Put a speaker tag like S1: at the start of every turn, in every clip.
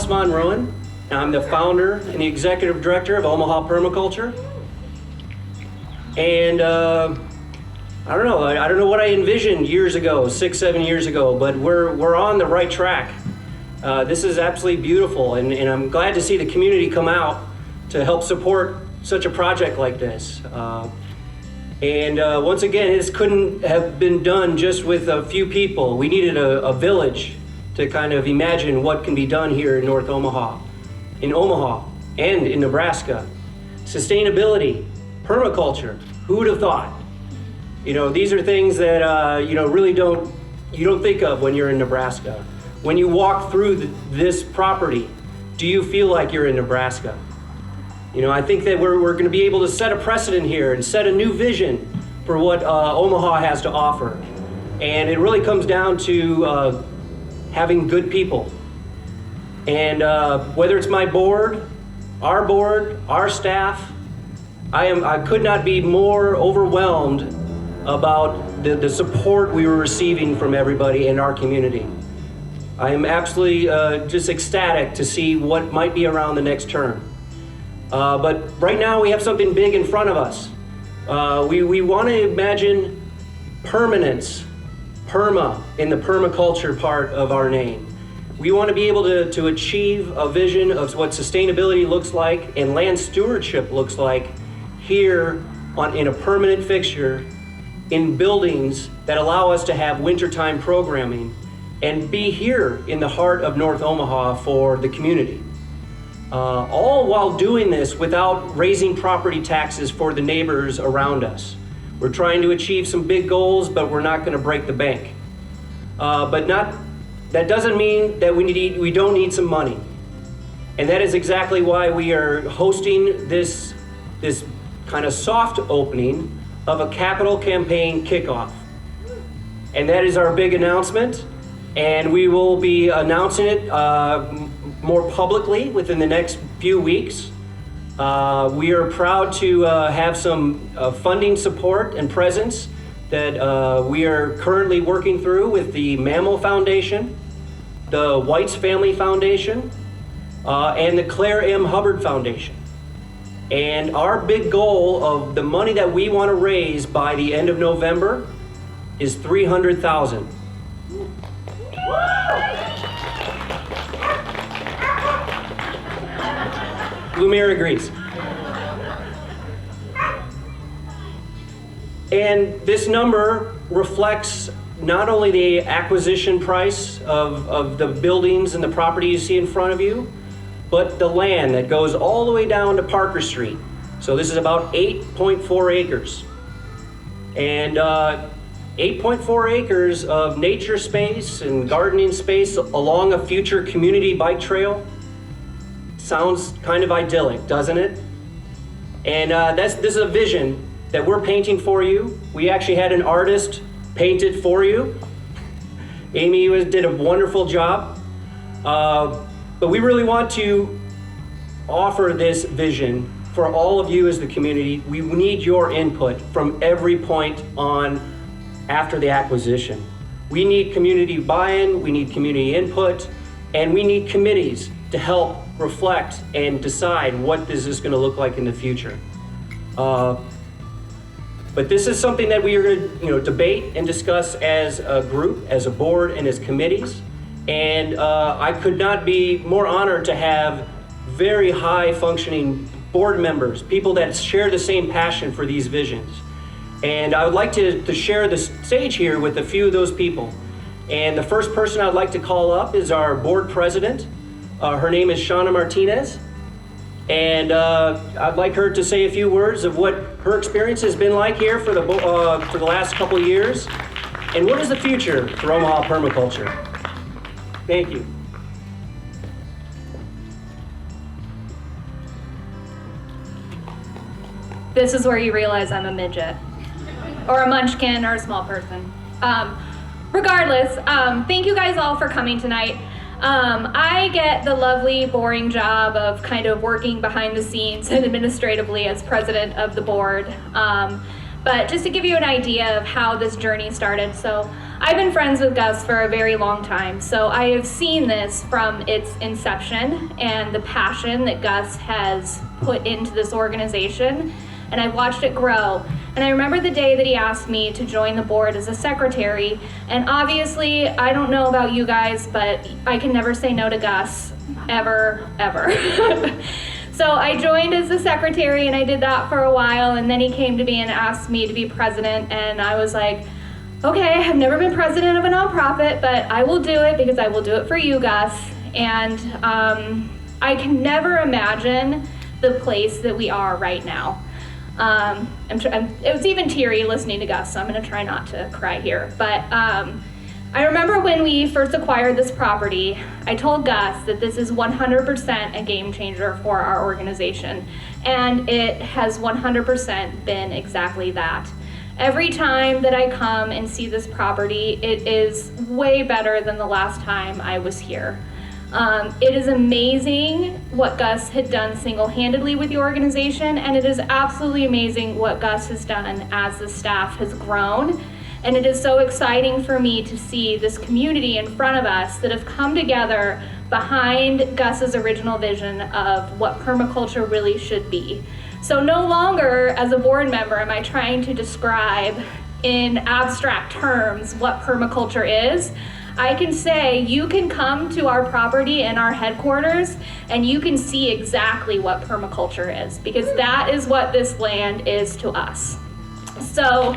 S1: Gus von Roenn. I'm the founder and the executive director of Omaha Permaculture. And I don't know what I envisioned years ago, 6-7 years ago, but we're on the right track. This is absolutely beautiful, and I'm glad to see the community come out to help support such a project like this. Once again, this couldn't have been done just with a few people. We needed a village to kind of imagine what can be done here in North Omaha, and in Nebraska. Sustainability, permaculture, who would have thought? These are things that really don't think of when you're in Nebraska. When you walk through this property, do you feel like you're in Nebraska? I think that we're going to be able to set a precedent here and set a new vision for what Omaha has to offer. And it really comes down to having good people. And whether it's my board, our staff, I could not be more overwhelmed about the support we were receiving from everybody in our community. I am absolutely just ecstatic to see what might be around the next term. But right now we have something big in front of us. We want to imagine permanence, perma, in the permaculture part of our name. We want to be able to achieve a vision of what sustainability looks like and land stewardship looks like here in a permanent fixture in buildings that allow us to have wintertime programming and be here in the heart of North Omaha for the community. All while doing this without raising property taxes for the neighbors around us. We're trying to achieve some big goals, but we're not going to break the bank. That doesn't mean that we don't need some money. And that is exactly why we are hosting this kind of soft opening of a capital campaign kickoff. And that is our big announcement. And we will be announcing it more publicly within the next few weeks. We are proud to have some funding support and presence that we are currently working through with the Mammal Foundation, the White's Family Foundation, and the Claire M. Hubbard Foundation. And our big goal of the money that we want to raise by the end of November is $300,000. Lumiere agrees. And this number reflects not only the acquisition price of the buildings and the property you see in front of you, but the land that goes all the way down to Parker Street. So this is about 8.4 acres. And 8.4 acres of nature space and gardening space along a future community bike trail. Sounds kind of idyllic, doesn't it? And this is a vision that we're painting for you. We actually had an artist paint it for you. Amy did a wonderful job. But we really want to offer this vision for all of you as the community. We need your input from every point on after the acquisition. We need community buy-in, we need community input, and we need committees to help reflect and decide what is this going to look like in the future. But this is something that we are going to debate and discuss as a group, as a board, and as committees. And I could not be more honored to have very high functioning board members, people that share the same passion for these visions. And I would like to share the stage here with a few of those people. And the first person I'd like to call up is our board president. Her name is Shauna Martinez. And I'd like her to say a few words of what her experience has been like here for the last couple of years. And what is the future for Omaha permaculture? Thank you.
S2: This is where you realize I'm a midget, or a munchkin, or a small person. Regardless, thank you guys all for coming tonight. I get the lovely, boring job of kind of working behind the scenes and administratively as president of the board. But just to give you an idea of how this journey started, so I've been friends with Gus for a very long time, so I have seen this from its inception and the passion that Gus has put into this organization, and I've watched it grow. And I remember the day that he asked me to join the board as a secretary, and obviously, I don't know about you guys, but I can never say no to Gus, ever. So I joined as the secretary, and I did that for a while, and then he came to me and asked me to be president, and I was like, okay, I've never been president of a nonprofit, but I will do it because I will do it for you, Gus. And I can never imagine the place that we are right now. It was even teary listening to Gus, so I'm going to try not to cry here. But I remember when we first acquired this property, I told Gus that this is 100% a game changer for our organization, and it has 100% been exactly that. Every time that I come and see this property, it is way better than the last time I was here. It is amazing what Gus had done single-handedly with the organization, and it is absolutely amazing what Gus has done as the staff has grown. And it is so exciting for me to see this community in front of us that have come together behind Gus's original vision of what permaculture really should be. So no longer, as a board member, am I trying to describe in abstract terms what permaculture is. I can say you can come to our property and our headquarters and you can see exactly what permaculture is, because that is what this land is to us. So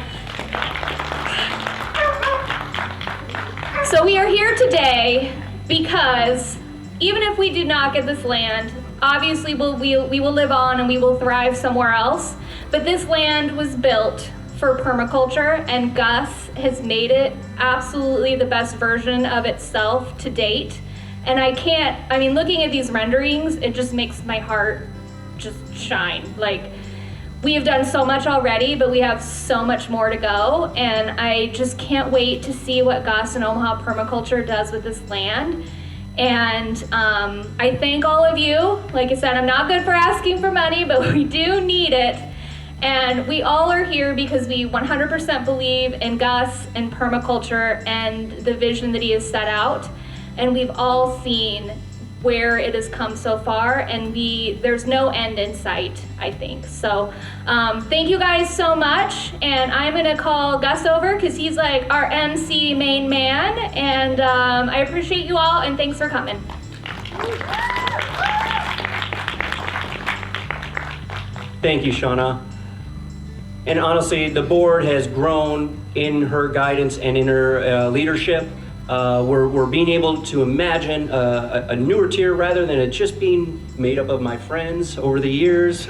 S2: we are here today because even if we do not get this land, obviously we will live on and we will thrive somewhere else. But this land was built for permaculture, and Gus has made it absolutely the best version of itself to date. And looking at these renderings, it just makes my heart just shine. Like, we have done so much already, but we have so much more to go, and I just can't wait to see what Gus and Omaha Permaculture does with this land. And I thank all of you. Like I said, I'm not good for asking for money, but we do need it. And we all are here because we 100% believe in Gus and permaculture and the vision that he has set out. And we've all seen where it has come so far, and there's no end in sight, I think. So thank you guys so much, and I'm gonna call Gus over because he's like our MC main man, and I appreciate you all, and thanks for coming.
S1: Thank you, Shauna. And honestly, the board has grown in her guidance and in her leadership. We're being able to imagine a newer tier rather than it just being made up of my friends over the years.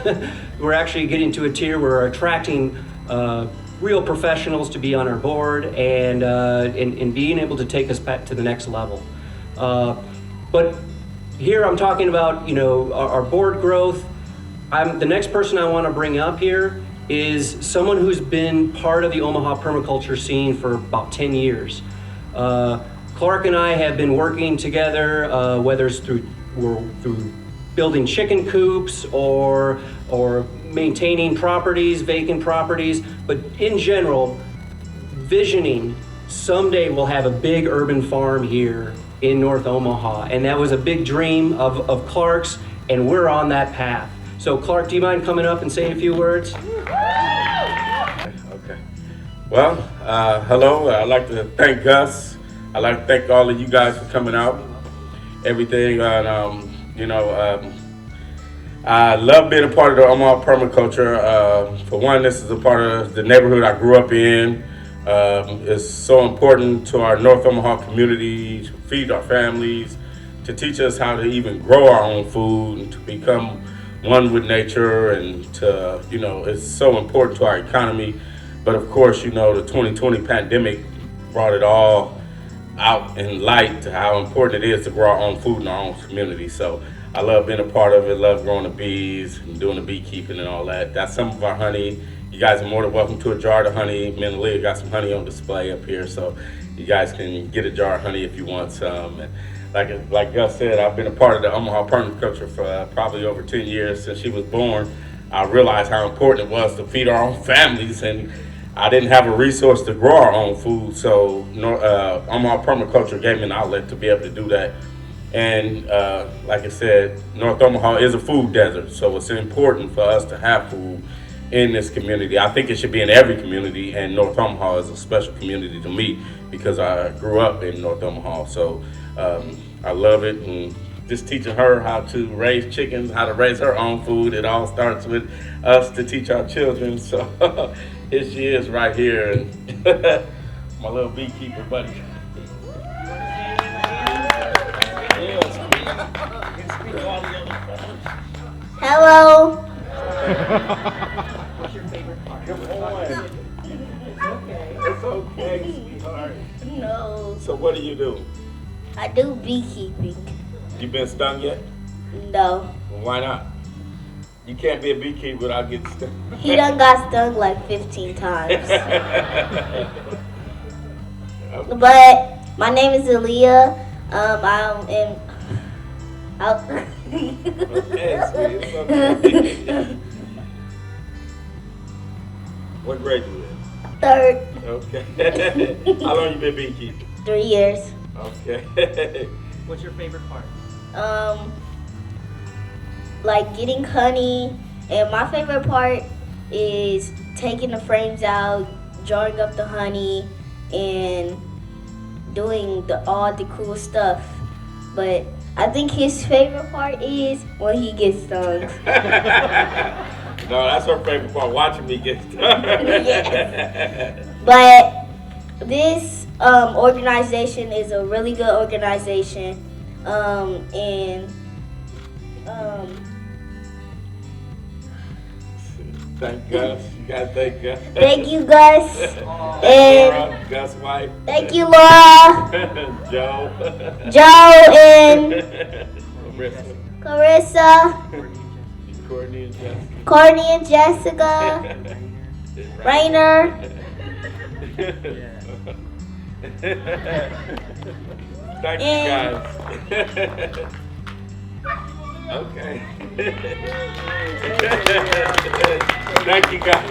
S1: We're actually getting to a tier where we're attracting real professionals to be on our board and being able to take us back to the next level. But here I'm talking about, our board growth. The next person I want to bring up here is someone who's been part of the Omaha permaculture scene for about 10 years. Clark and I have been working together, whether it's through building chicken coops or maintaining properties, vacant properties, but in general, visioning someday we'll have a big urban farm here in North Omaha. And that was a big dream of Clark's, and we're on that path. So Clark, do you mind coming up and saying a few words?
S3: Okay. Well, hello. I'd like to thank Gus. I'd like to thank all of you guys for coming out. Everything, I love being a part of the Omaha permaculture. For one, this is a part of the neighborhood I grew up in. It's so important to our North Omaha community to feed our families, to teach us how to even grow our own food and to become one with nature, and to, it's so important to our economy. But of course, the 2020 pandemic brought it all out in light to how important it is to grow our own food in our own community. So I love being a part of it, love growing the bees and doing the beekeeping and all that. That's some of our honey. You guys are more than welcome to a jar of honey. Me and Leah got some honey on display up here, so you guys can get a jar of honey if you want some. And like Gus said, I've been a part of the Omaha permaculture for probably over 10 years. Since she was born, I realized how important it was to feed our own families and I didn't have a resource to grow our own food, so Omaha Permaculture gave me an outlet to be able to do that. And like I said, North Omaha is a food desert, so it's important for us to have food in this community. I think it should be in every community, and North Omaha is a special community to me because I grew up in North Omaha. So I love it, and just teaching her how to raise chickens, how to raise her own food. It all starts with us to teach our children. So here she is right here, and my little beekeeper buddy.
S4: Hello.
S3: What's your favorite part? Come on. It's okay, sweetheart.
S4: No.
S3: So what do you do?
S4: I do beekeeping.
S3: You been stung yet?
S4: No.
S3: Well, why not? You can't be a beekeeper without getting stung.
S4: He done got stung like 15 times. But my name is Aaliyah. I'm in.
S3: Okay, sweetie, it's okay. What grade you in?
S4: 3rd.
S3: Okay. How long you been beekeeping?
S4: 3 years.
S3: Okay.
S1: What's your favorite part?
S4: Like getting honey, and my favorite part is taking the frames out, drawing up the honey, and doing all the cool stuff. But I think his favorite part is when he gets stung.
S3: No, that's her favorite part, watching me get stung.
S4: Yes. But this organization is a really good organization, and
S3: Thank Gus. You gotta thank Gus.
S4: thank you, Gus, and
S3: Gus' wife.
S4: thank you, Laura,
S3: Joe.
S4: Joe, and
S3: Marissa.
S4: Carissa,
S3: Courtney and Jessica.
S4: Courtney and Jessica, Rainer.
S3: Thank you guys. Okay. Thank you guys.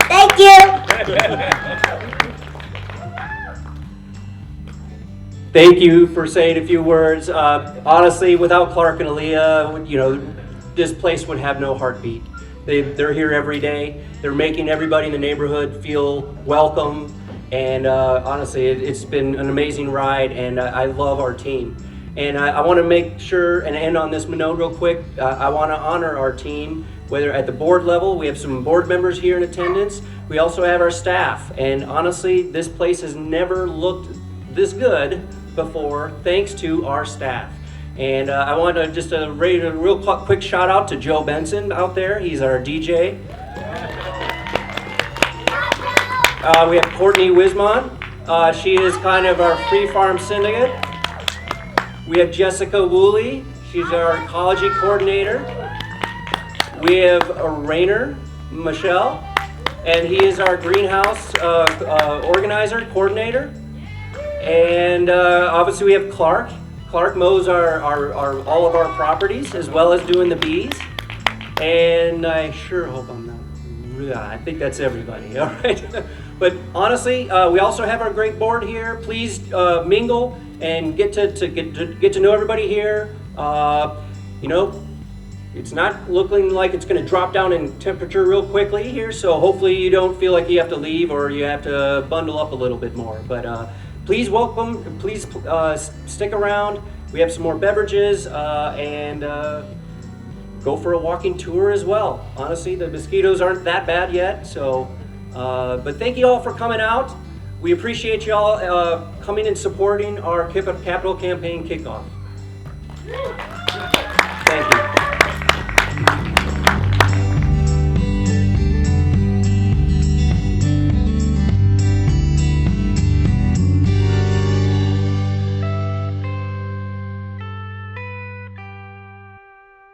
S4: Thank you.
S1: Thank you for saying a few words. Honestly, without Clark and Aaliyah, this place would have no heartbeat. They're here every day. They're making everybody in the neighborhood feel welcome. And honestly, it's been an amazing ride, and I love our team. And I want to make sure and end on this note real quick. I want to honor our team, whether at the board level. We have some board members here in attendance. We also have our staff. And honestly, this place has never looked this good before, thanks to our staff. And I want to just raise a real quick shout out to Joe Benson out there. He's our DJ. We have Courtney Wismont. She is kind of our free farm syndicate. We have Jessica Woolley. She's our ecology coordinator. We have Rainer Michelle, and he is our greenhouse organizer, coordinator. And obviously we have Clark. Clark mows all of our properties as well as doing the bees. And I sure hope I'm not. I think that's everybody. All right. But honestly, we also have our great board here. Please mingle and get to know everybody here. It's not looking like it's going to drop down in temperature real quickly here, so hopefully you don't feel like you have to leave or you have to bundle up a little bit more. But please welcome, please stick around. We have some more beverages and go for a walking tour as well. Honestly, the mosquitoes aren't that bad yet, so. But thank you all for coming out. We appreciate you all coming and supporting our capital campaign kickoff.